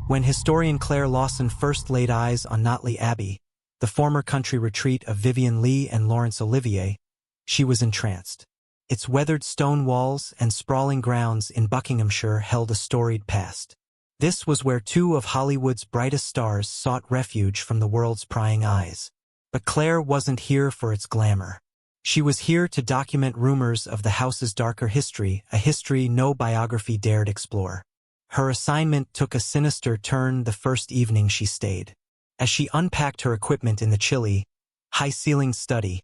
When historian Claire Lawson first laid eyes on Notley Abbey, the former country retreat of Vivien Leigh and Laurence Olivier, she was entranced. Its weathered stone walls and sprawling grounds in Buckinghamshire held a storied past. This was where two of Hollywood's brightest stars sought refuge from the world's prying eyes. But Claire wasn't here for its glamour. She was here to document rumors of the house's darker history, a history no biography dared explore. Her assignment took a sinister turn the first evening she stayed. As she unpacked her equipment in the chilly, high-ceilinged study,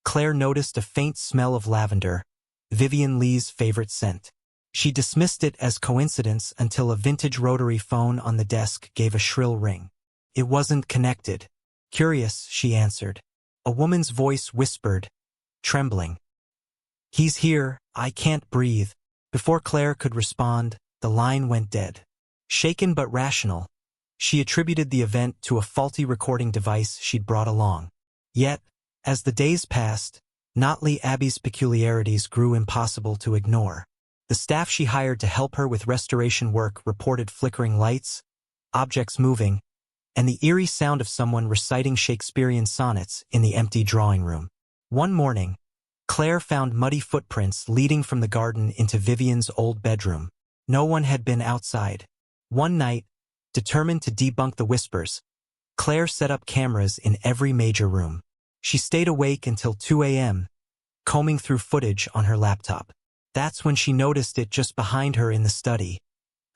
Claire noticed a faint smell of lavender, Vivien Leigh's favorite scent. She dismissed it as coincidence until a vintage rotary phone on the desk gave a shrill ring. It wasn't connected. Curious, she answered. A woman's voice whispered, trembling. "He's here, I can't breathe." Before Claire could respond, the line went dead. Shaken but rational, she attributed the event to a faulty recording device she'd brought along. Yet, as the days passed, Notley Abbey's peculiarities grew impossible to ignore. The staff she hired to help her with restoration work reported flickering lights, objects moving, and the eerie sound of someone reciting Shakespearean sonnets in the empty drawing room. One morning, Claire found muddy footprints leading from the garden into Vivien's old bedroom. No one had been outside. One night, determined to debunk the whispers, Claire set up cameras in every major room. She stayed awake until 2 a.m., combing through footage on her laptop. That's when she noticed it just behind her in the study,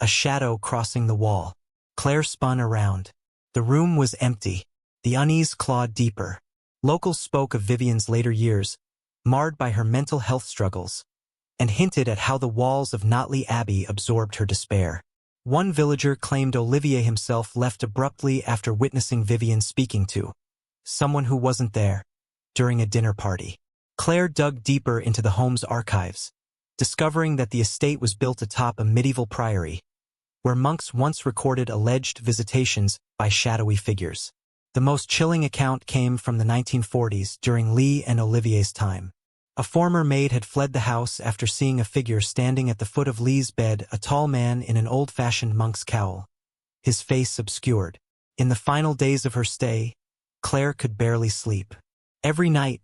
a shadow crossing the wall. Claire spun around. The room was empty. The unease clawed deeper. Locals spoke of Vivien's later years, marred by her mental health struggles, and hinted at how the walls of Notley Abbey absorbed her despair. One villager claimed Olivier himself left abruptly after witnessing Vivien speaking to someone who wasn't there during a dinner party. Claire dug deeper into the home's archives, discovering that the estate was built atop a medieval priory, where monks once recorded alleged visitations by shadowy figures. The most chilling account came from the 1940s during Leigh and Olivier's time. A former maid had fled the house after seeing a figure standing at the foot of Leigh's bed, a tall man in an old-fashioned monk's cowl, his face obscured. In the final days of her stay, Claire could barely sleep. Every night,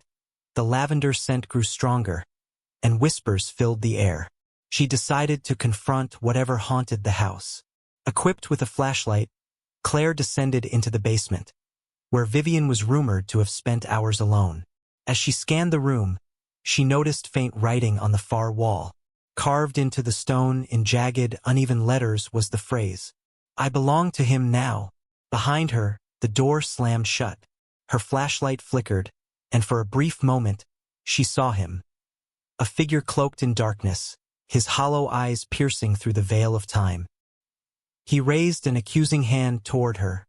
the lavender scent grew stronger, and whispers filled the air. She decided to confront whatever haunted the house. Equipped with a flashlight, Claire descended into the basement, where Vivien was rumored to have spent hours alone. As she scanned the room, she noticed faint writing on the far wall. Carved into the stone in jagged, uneven letters was the phrase, "I belong to him now." Behind her, the door slammed shut. Her flashlight flickered, and for a brief moment, she saw him. A figure cloaked in darkness, his hollow eyes piercing through the veil of time. He raised an accusing hand toward her,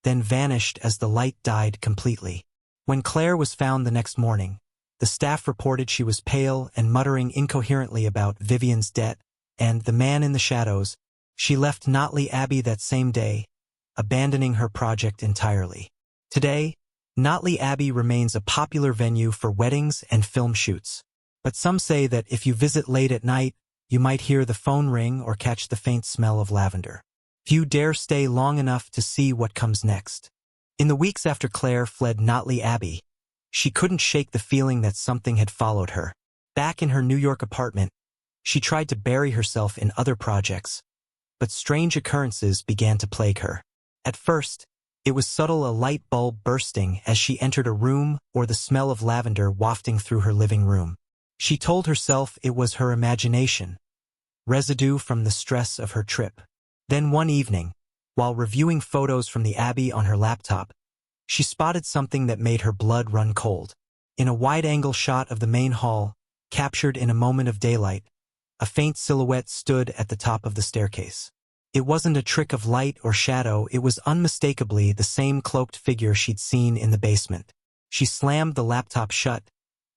then vanished as the light died completely. When Claire was found the next morning, the staff reported she was pale and muttering incoherently about Vivien's debt and the man in the shadows. She left Notley Abbey that same day, abandoning her project entirely. Today, Notley Abbey remains a popular venue for weddings and film shoots. But some say that if you visit late at night, you might hear the phone ring or catch the faint smell of lavender. Few dare stay long enough to see what comes next. In the weeks after Claire fled Notley Abbey, she couldn't shake the feeling that something had followed her. Back in her New York apartment, she tried to bury herself in other projects, but strange occurrences began to plague her. At first, it was subtle, a light bulb bursting as she entered a room or the smell of lavender wafting through her living room. She told herself it was her imagination, residue from the stress of her trip. Then one evening, while reviewing photos from the Abbey on her laptop, she spotted something that made her blood run cold. In a wide-angle shot of the main hall, captured in a moment of daylight, a faint silhouette stood at the top of the staircase. It wasn't a trick of light or shadow, it was unmistakably the same cloaked figure she'd seen in the basement. She slammed the laptop shut,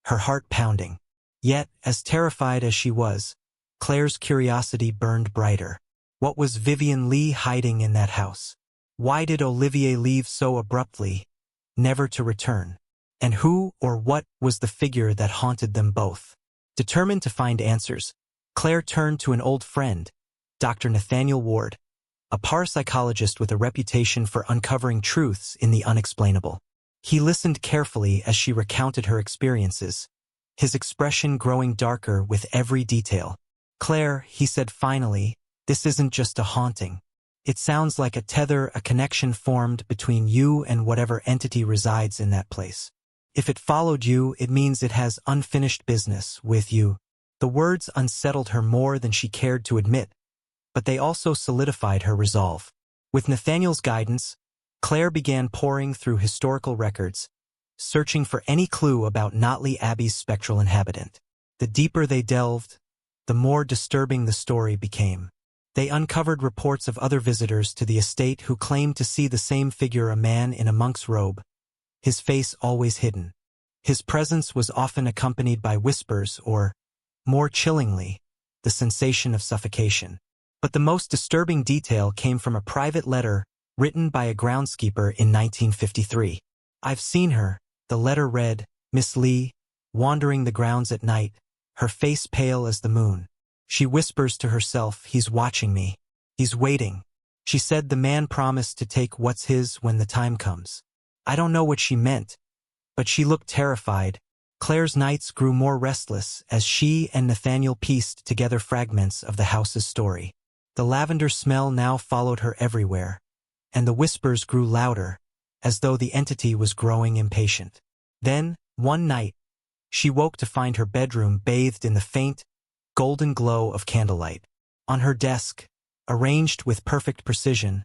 her heart pounding. Yet, as terrified as she was, Claire's curiosity burned brighter. What was Vivien Leigh hiding in that house? Why did Olivier leave so abruptly, never to return? And who or what was the figure that haunted them both? Determined to find answers, Claire turned to an old friend, Dr. Nathaniel Ward, a parapsychologist with a reputation for uncovering truths in the unexplainable. He listened carefully as she recounted her experiences, his expression growing darker with every detail. "Claire," he said finally, "this isn't just a haunting. It sounds like a connection formed between you and whatever entity resides in that place. If it followed you, it means it has unfinished business with you." The words unsettled her more than she cared to admit, but they also solidified her resolve. With Nathaniel's guidance, Claire began poring through historical records, searching for any clue about Notley Abbey's spectral inhabitant. The deeper they delved, the more disturbing the story became. They uncovered reports of other visitors to the estate who claimed to see the same figure, a man in a monk's robe, his face always hidden. His presence was often accompanied by whispers or, more chillingly, the sensation of suffocation. But the most disturbing detail came from a private letter written by a groundskeeper in 1953. "I've seen her," the letter read, "Miss Leigh, wandering the grounds at night, her face pale as the moon. She whispers to herself, 'He's watching me. He's waiting.' She said the man promised to take what's his when the time comes." I don't know what she meant, but she looked terrified. Claire's nights grew more restless as she and Nathaniel pieced together fragments of the house's story. The lavender smell now followed her everywhere, and the whispers grew louder, as though the entity was growing impatient. Then, one night, she woke to find her bedroom bathed in the faint, golden glow of candlelight. On her desk, arranged with perfect precision,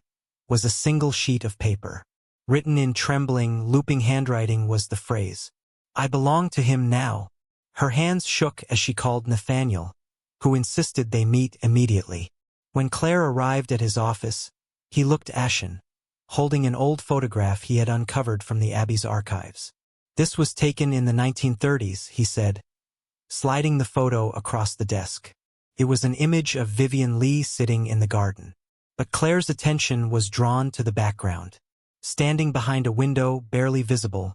was a single sheet of paper. Written in trembling, looping handwriting was the phrase, "I belong to him now." Her hands shook as she called Nathaniel, who insisted they meet immediately. When Claire arrived at his office, he looked ashen, holding an old photograph he had uncovered from the Abbey's archives. "This was taken in the 1930s, he said, sliding the photo across the desk. It was an image of Vivien Leigh sitting in the garden. But Claire's attention was drawn to the background. Standing behind a window, barely visible,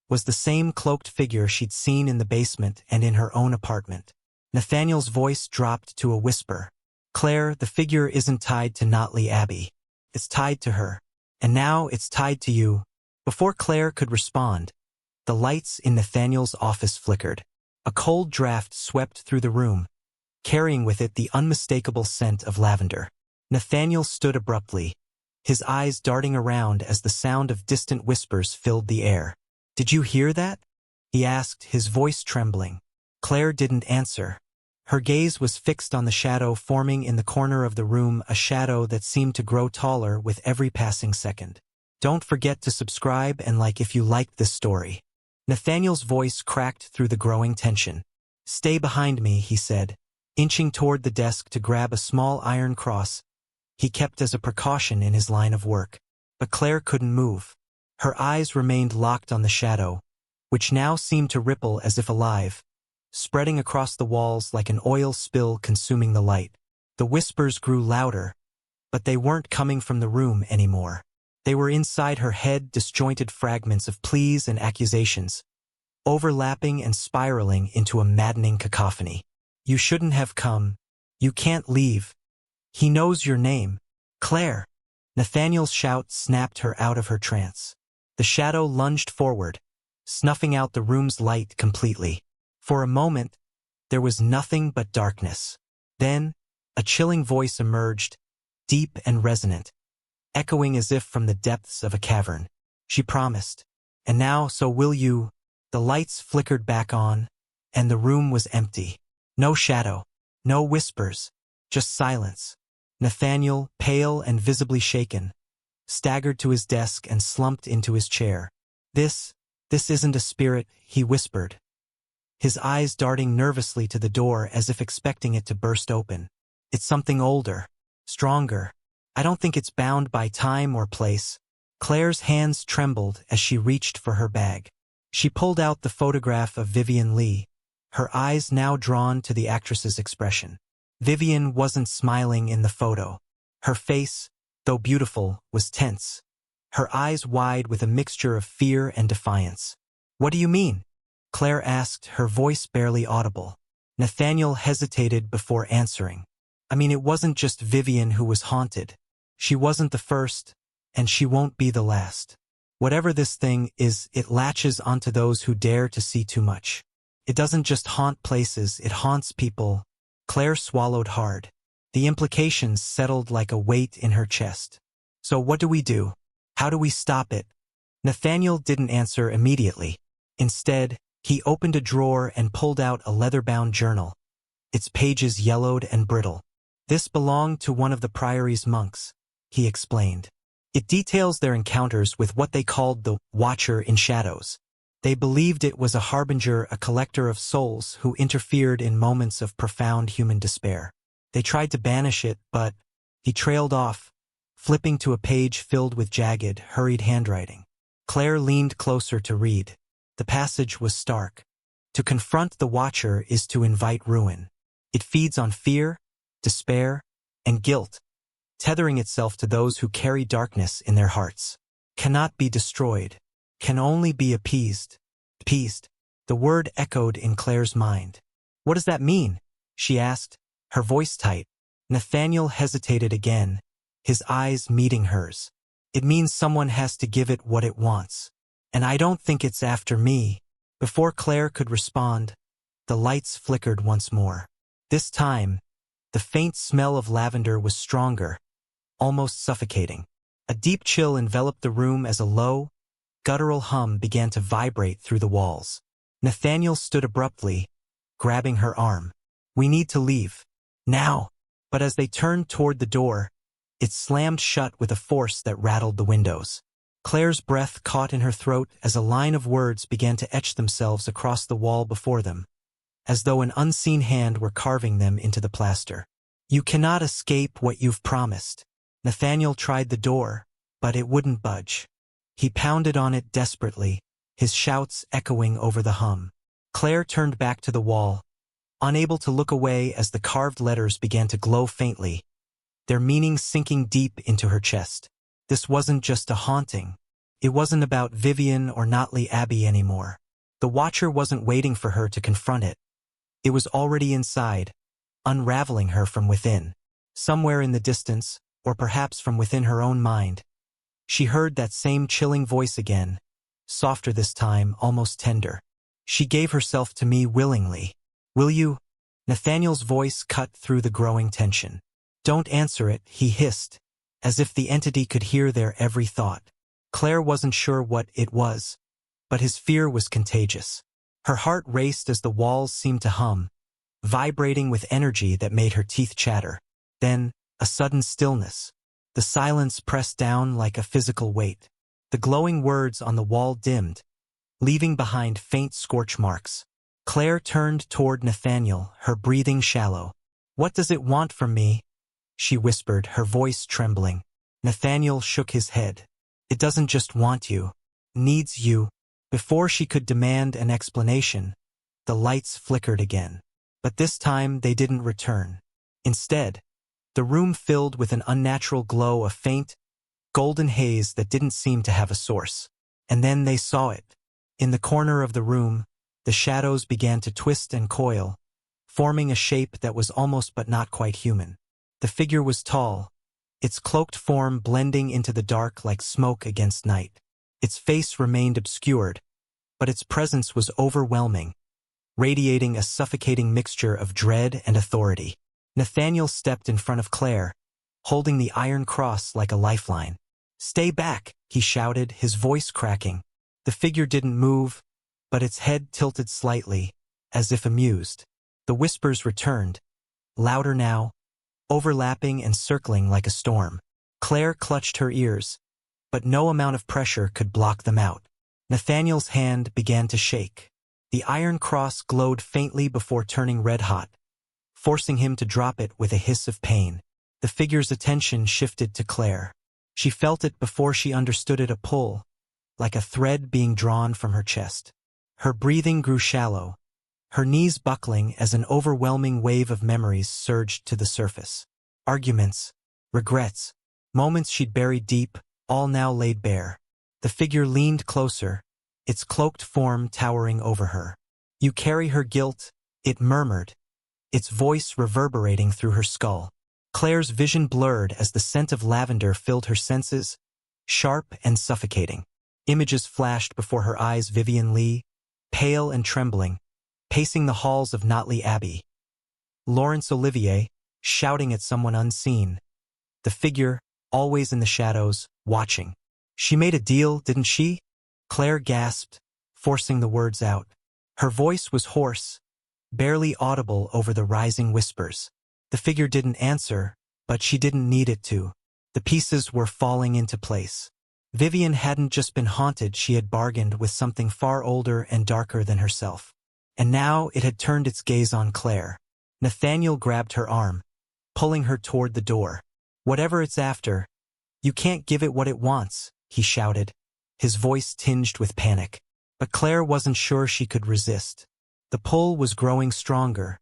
was the same cloaked figure she'd seen in the basement and in her own apartment. Nathaniel's voice dropped to a whisper. "Claire, the figure isn't tied to Notley Abbey. It's tied to her. And now it's tied to you." Before Claire could respond, the lights in Nathaniel's office flickered. A cold draft swept through the room, carrying with it the unmistakable scent of lavender. Nathaniel stood abruptly, his eyes darting around as the sound of distant whispers filled the air. "Did you hear that?" he asked, his voice trembling. Claire didn't answer. Her gaze was fixed on the shadow forming in the corner of the room, a shadow that seemed to grow taller with every passing second. "Don't forget to subscribe and like if you liked this story." Nathaniel's voice cracked through the growing tension. "Stay behind me," he said, inching toward the desk to grab a small iron cross he kept as a precaution in his line of work. But Claire couldn't move. Her eyes remained locked on the shadow, which now seemed to ripple as if alive, spreading across the walls like an oil spill consuming the light. The whispers grew louder, but they weren't coming from the room anymore. They were inside her head, disjointed fragments of pleas and accusations, overlapping and spiraling into a maddening cacophony. "You shouldn't have come. You can't leave. He knows your name. Claire!" Nathaniel's shout snapped her out of her trance. The shadow lunged forward, snuffing out the room's light completely. For a moment, there was nothing but darkness. Then, a chilling voice emerged, deep and resonant, echoing as if from the depths of a cavern. "She promised. And now, so will you." The lights flickered back on, and the room was empty. No shadow, no whispers, just silence. Nathaniel, pale and visibly shaken, staggered to his desk and slumped into his chair. This isn't a spirit," he whispered, his eyes darting nervously to the door as if expecting it to burst open. "It's something older, stronger. I don't think it's bound by time or place." Claire's hands trembled as she reached for her bag. She pulled out the photograph of Vivien Leigh, her eyes now drawn to the actress's expression. Vivien wasn't smiling in the photo. Her face, though beautiful, was tense, her eyes wide with a mixture of fear and defiance. "What do you mean?" Claire asked, her voice barely audible. Nathaniel hesitated before answering. "I mean, it wasn't just Vivien who was haunted. She wasn't the first, and she won't be the last. Whatever this thing is, it latches onto those who dare to see too much. It doesn't just haunt places, it haunts people. Claire swallowed hard. The implications settled like a weight in her chest. So what do we do? How do we stop it? Nathaniel didn't answer immediately. Instead, he opened a drawer and pulled out a leather-bound journal. Its pages yellowed and brittle. This belonged to one of the priory's monks, he explained. It details their encounters with what they called the Watcher in Shadows. They believed it was a harbinger, a collector of souls who interfered in moments of profound human despair. They tried to banish it, but he trailed off, flipping to a page filled with jagged, hurried handwriting. Claire leaned closer to read. The passage was stark. To confront the Watcher is to invite ruin. It feeds on fear, despair, and guilt, tethering itself to those who carry darkness in their hearts. Cannot be destroyed, can only be appeased. Appeased. The word echoed in Claire's mind. What does that mean? She asked, her voice tight. Nathaniel hesitated again, his eyes meeting hers. It means someone has to give it what it wants. And I don't think it's after me. Before Claire could respond, the lights flickered once more. This time, the faint smell of lavender was stronger, almost suffocating. A deep chill enveloped the room as a low, guttural hum began to vibrate through the walls. Nathaniel stood abruptly, grabbing her arm. We need to leave. Now. But as they turned toward the door, it slammed shut with a force that rattled the windows. Claire's breath caught in her throat as a line of words began to etch themselves across the wall before them, as though an unseen hand were carving them into the plaster. You cannot escape what you've promised. Nathaniel tried the door, but it wouldn't budge. He pounded on it desperately, his shouts echoing over the hum. Claire turned back to the wall, unable to look away as the carved letters began to glow faintly, their meaning sinking deep into her chest. This wasn't just a haunting. It wasn't about Vivien or Notley Abbey anymore. The Watcher wasn't waiting for her to confront it. It was already inside, unraveling her from within. Somewhere in the distance, or perhaps from within her own mind, she heard that same chilling voice again, softer this time, almost tender. She gave herself to me willingly. Will you? Nathaniel's voice cut through the growing tension. Don't answer it, he hissed, as if the entity could hear their every thought. Claire wasn't sure what it was, but his fear was contagious. Her heart raced as the walls seemed to hum, vibrating with energy that made her teeth chatter. Then, a sudden stillness. The silence pressed down like a physical weight. The glowing words on the wall dimmed, leaving behind faint scorch marks. Claire turned toward Nathaniel, her breathing shallow. What does it want from me? She whispered, her voice trembling. Nathaniel shook his head. It doesn't just want you. Needs you. Before she could demand an explanation, the lights flickered again. But this time they didn't return. Instead, the room filled with an unnatural glow, a faint, golden haze that didn't seem to have a source. And then they saw it. In the corner of the room, the shadows began to twist and coil, forming a shape that was almost but not quite human. The figure was tall, its cloaked form blending into the dark like smoke against night. Its face remained obscured, but its presence was overwhelming, radiating a suffocating mixture of dread and authority. Nathaniel stepped in front of Claire, holding the iron cross like a lifeline. Stay back, he shouted, his voice cracking. The figure didn't move, but its head tilted slightly, as if amused. The whispers returned, louder now, overlapping and circling like a storm. Claire clutched her ears, but no amount of pressure could block them out. Nathaniel's hand began to shake. The iron cross glowed faintly before turning red-hot, forcing him to drop it with a hiss of pain. The figure's attention shifted to Claire. She felt it before she understood it, a pull, like a thread being drawn from her chest. Her breathing grew shallow, her knees buckling as an overwhelming wave of memories surged to the surface. Arguments, regrets, moments she'd buried deep, all now laid bare. The figure leaned closer, its cloaked form towering over her. You carry her guilt, it murmured, its voice reverberating through her skull. Claire's vision blurred as the scent of lavender filled her senses, sharp and suffocating. Images flashed before her eyes: Vivien Leigh, pale and trembling, pacing the halls of Notley Abbey. Laurence Olivier, shouting at someone unseen. The figure, always in the shadows, watching. "She made a deal, didn't she?" Claire gasped, forcing the words out. Her voice was hoarse, barely audible over the rising whispers. The figure didn't answer, but she didn't need it to. The pieces were falling into place. Vivien hadn't just been haunted, she had bargained with something far older and darker than herself. And now it had turned its gaze on Claire. Nathaniel grabbed her arm, pulling her toward the door. "Whatever it's after, you can't give it what it wants," he shouted, his voice tinged with panic. But Claire wasn't sure she could resist. The pull was growing stronger,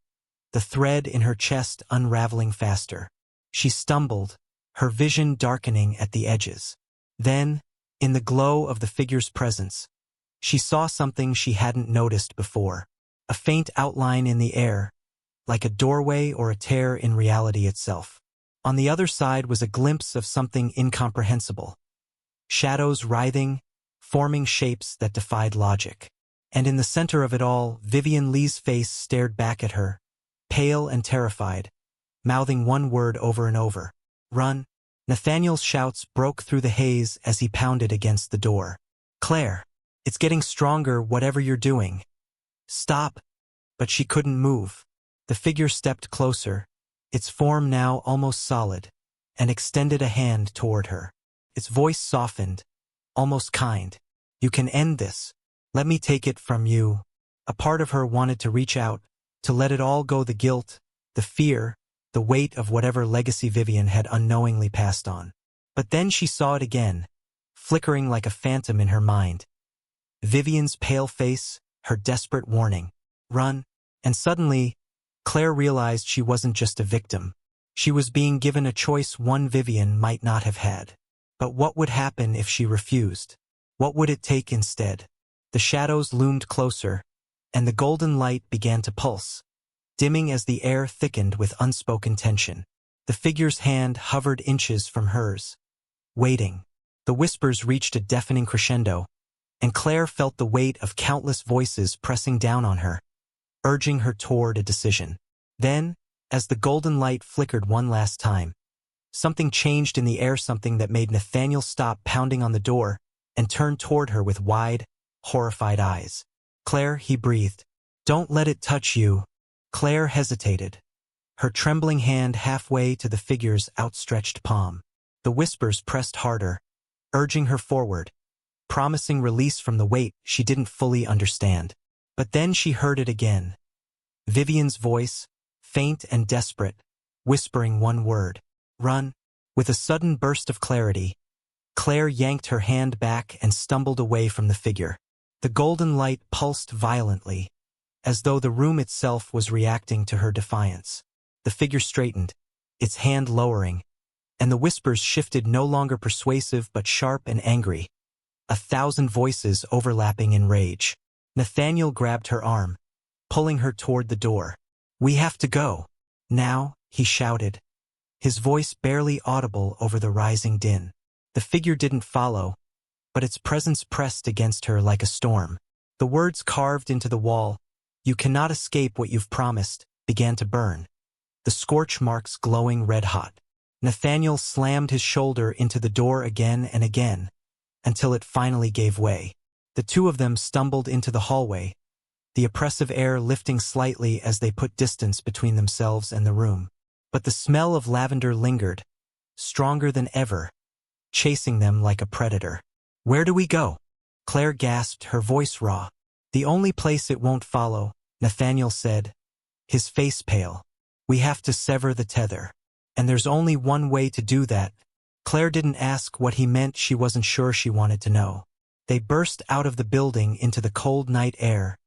the thread in her chest unraveling faster. She stumbled, her vision darkening at the edges. Then, in the glow of the figure's presence, she saw something she hadn't noticed before. A faint outline in the air, like a doorway or a tear in reality itself. On the other side was a glimpse of something incomprehensible. Shadows writhing, forming shapes that defied logic. And in the center of it all, Vivien Leigh's face stared back at her, pale and terrified, mouthing one word over and over: "Run." Nathaniel's shouts broke through the haze as he pounded against the door. "Claire, it's getting stronger, whatever you're doing. Stop." But she couldn't move. The figure stepped closer, its form now almost solid, and extended a hand toward her. Its voice softened, almost kind. "You can end this. Let me take it from you." A part of her wanted to reach out, to let it all go: the guilt, the fear, the weight of whatever legacy Vivien had unknowingly passed on. But then she saw it again, flickering like a phantom in her mind. Vivien's pale face, her desperate warning: "Run." And suddenly, Claire realized she wasn't just a victim. She was being given a choice one Vivien might not have had. But what would happen if she refused? What would it take instead? The shadows loomed closer, and the golden light began to pulse, dimming as the air thickened with unspoken tension. The figure's hand hovered inches from hers, waiting. The whispers reached a deafening crescendo, and Claire felt the weight of countless voices pressing down on her, urging her toward a decision. Then, as the golden light flickered one last time, something changed in the air, something that made Nathaniel stop pounding on the door and turn toward her with wide, horrified eyes. "Claire," he breathed. "Don't let it touch you." Claire hesitated, her trembling hand halfway to the figure's outstretched palm. The whispers pressed harder, urging her forward, promising release from the weight she didn't fully understand. But then she heard it again. Vivien's voice, faint and desperate, whispering one word: "Run." With a sudden burst of clarity, Claire yanked her hand back and stumbled away from the figure. The golden light pulsed violently, as though the room itself was reacting to her defiance. The figure straightened, its hand lowering, and the whispers shifted, no longer persuasive but sharp and angry, 1,000 voices overlapping in rage. Nathaniel grabbed her arm, pulling her toward the door. "We have to go now," he shouted, his voice barely audible over the rising din. The figure didn't follow, but its presence pressed against her like a storm. The words carved into the wall, "You cannot escape what you've promised," began to burn, the scorch marks glowing red-hot. Nathaniel slammed his shoulder into the door again and again, until it finally gave way. The two of them stumbled into the hallway, the oppressive air lifting slightly as they put distance between themselves and the room. But the smell of lavender lingered, stronger than ever, chasing them like a predator. "Where do we go?" Claire gasped, her voice raw. "The only place it won't follow," Nathaniel said, his face pale. "We have to sever the tether. And there's only one way to do that." Claire didn't ask what he meant, she wasn't sure she wanted to know. They burst out of the building into the cold night air,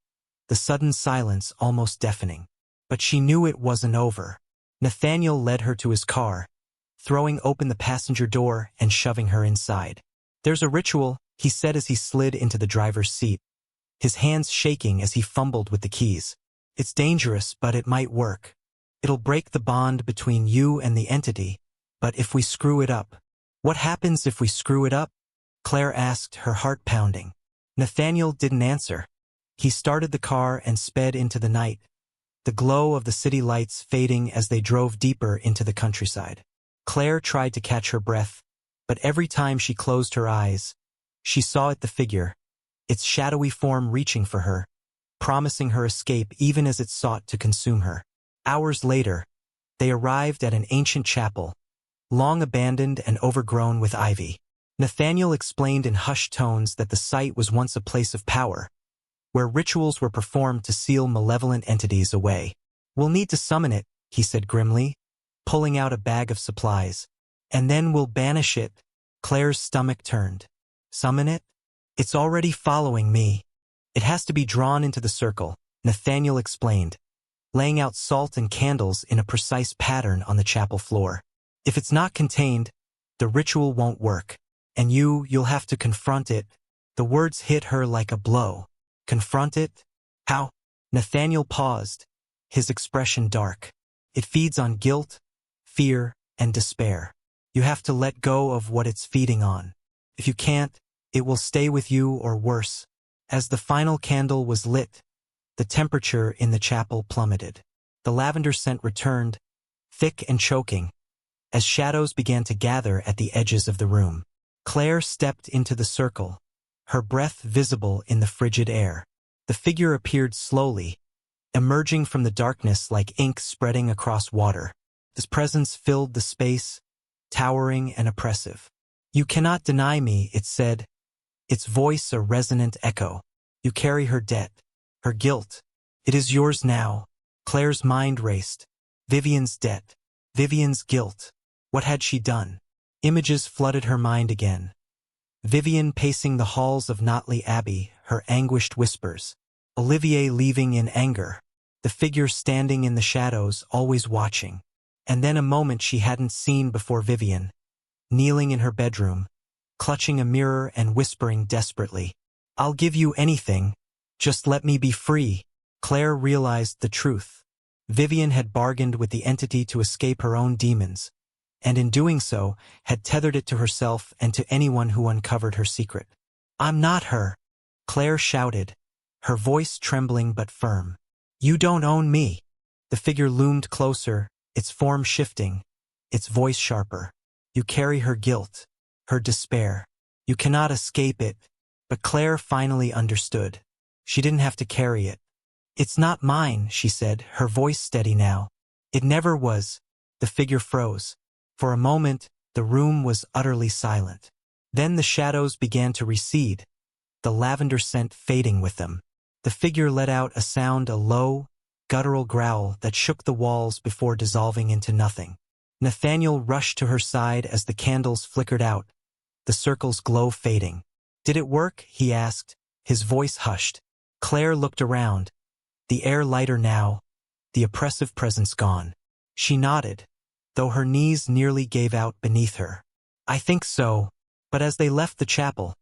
the sudden silence almost deafening. But she knew it wasn't over. Nathaniel led her to his car, throwing open the passenger door and shoving her inside. "There's a ritual," he said as he slid into the driver's seat, his hands shaking as he fumbled with the keys. "It's dangerous, but it might work." It'll break the bond between you and the entity. But if we screw it up? What happens if we screw it up? Claire asked, her heart pounding. Nathaniel didn't answer. He started the car and sped into the night, the glow of the city lights fading as they drove deeper into the countryside. Claire tried to catch her breath, but every time she closed her eyes, she saw the figure, its shadowy form reaching for her, promising her escape even as it sought to consume her. Hours later, they arrived at an ancient chapel, long abandoned and overgrown with ivy. Nathaniel explained in hushed tones that the site was once a place of power, where rituals were performed to seal malevolent entities away. We'll need to summon it, he said grimly, pulling out a bag of supplies. And then we'll banish it. Claire's stomach turned. Summon it? It's already following me. It has to be drawn into the circle, Nathaniel explained, laying out salt and candles in a precise pattern on the chapel floor. If it's not contained, the ritual won't work. And you'll have to confront it. The words hit her like a blow. Confront it? How? Nathaniel paused, his expression dark. It feeds on guilt, fear, and despair. You have to let go of what it's feeding on. If you can't, it will stay with you or worse. As the final candle was lit, the temperature in the chapel plummeted. The lavender scent returned, thick and choking, as shadows began to gather at the edges of the room. Claire stepped into the circle, her breath visible in the frigid air. The figure appeared slowly, emerging from the darkness like ink spreading across water. His presence filled the space, towering and oppressive. You cannot deny me, it said, its voice a resonant echo. You carry her debt, her guilt. It is yours now. Claire's mind raced. Vivien's debt, Vivien's guilt. What had she done? Images flooded her mind again. Vivien pacing the halls of Notley Abbey, her anguished whispers. Olivier leaving in anger. The figure standing in the shadows, always watching. And then a moment she hadn't seen before, Vivien, kneeling in her bedroom, clutching a mirror and whispering desperately, "I'll give you anything. Just let me be free." Claire realized the truth. Vivien had bargained with the entity to escape her own demons, and in doing so, had tethered it to herself and to anyone who uncovered her secret. "I'm not her," Claire shouted, her voice trembling but firm. "You don't own me." The figure loomed closer, its form shifting, its voice sharper. "You carry her guilt, her despair. You cannot escape it." But Claire finally understood. She didn't have to carry it. "It's not mine," she said, her voice steady now. "It never was." The figure froze. For a moment, the room was utterly silent. Then the shadows began to recede, the lavender scent fading with them. The figure let out a sound, a low, guttural growl that shook the walls before dissolving into nothing. Nathaniel rushed to her side as the candles flickered out, the circle's glow fading. "Did it work?" he asked, his voice hushed. Claire looked around, the air lighter now, the oppressive presence gone. She nodded, though her knees nearly gave out beneath her. "I think so." But as they left the chapel,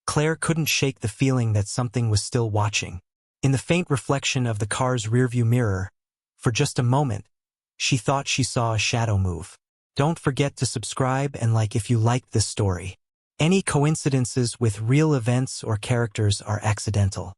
Claire couldn't shake the feeling that something was still watching. In the faint reflection of the car's rearview mirror, for just a moment, she thought she saw a shadow move. Don't forget to subscribe and like if you liked this story. Any coincidences with real events or characters are accidental.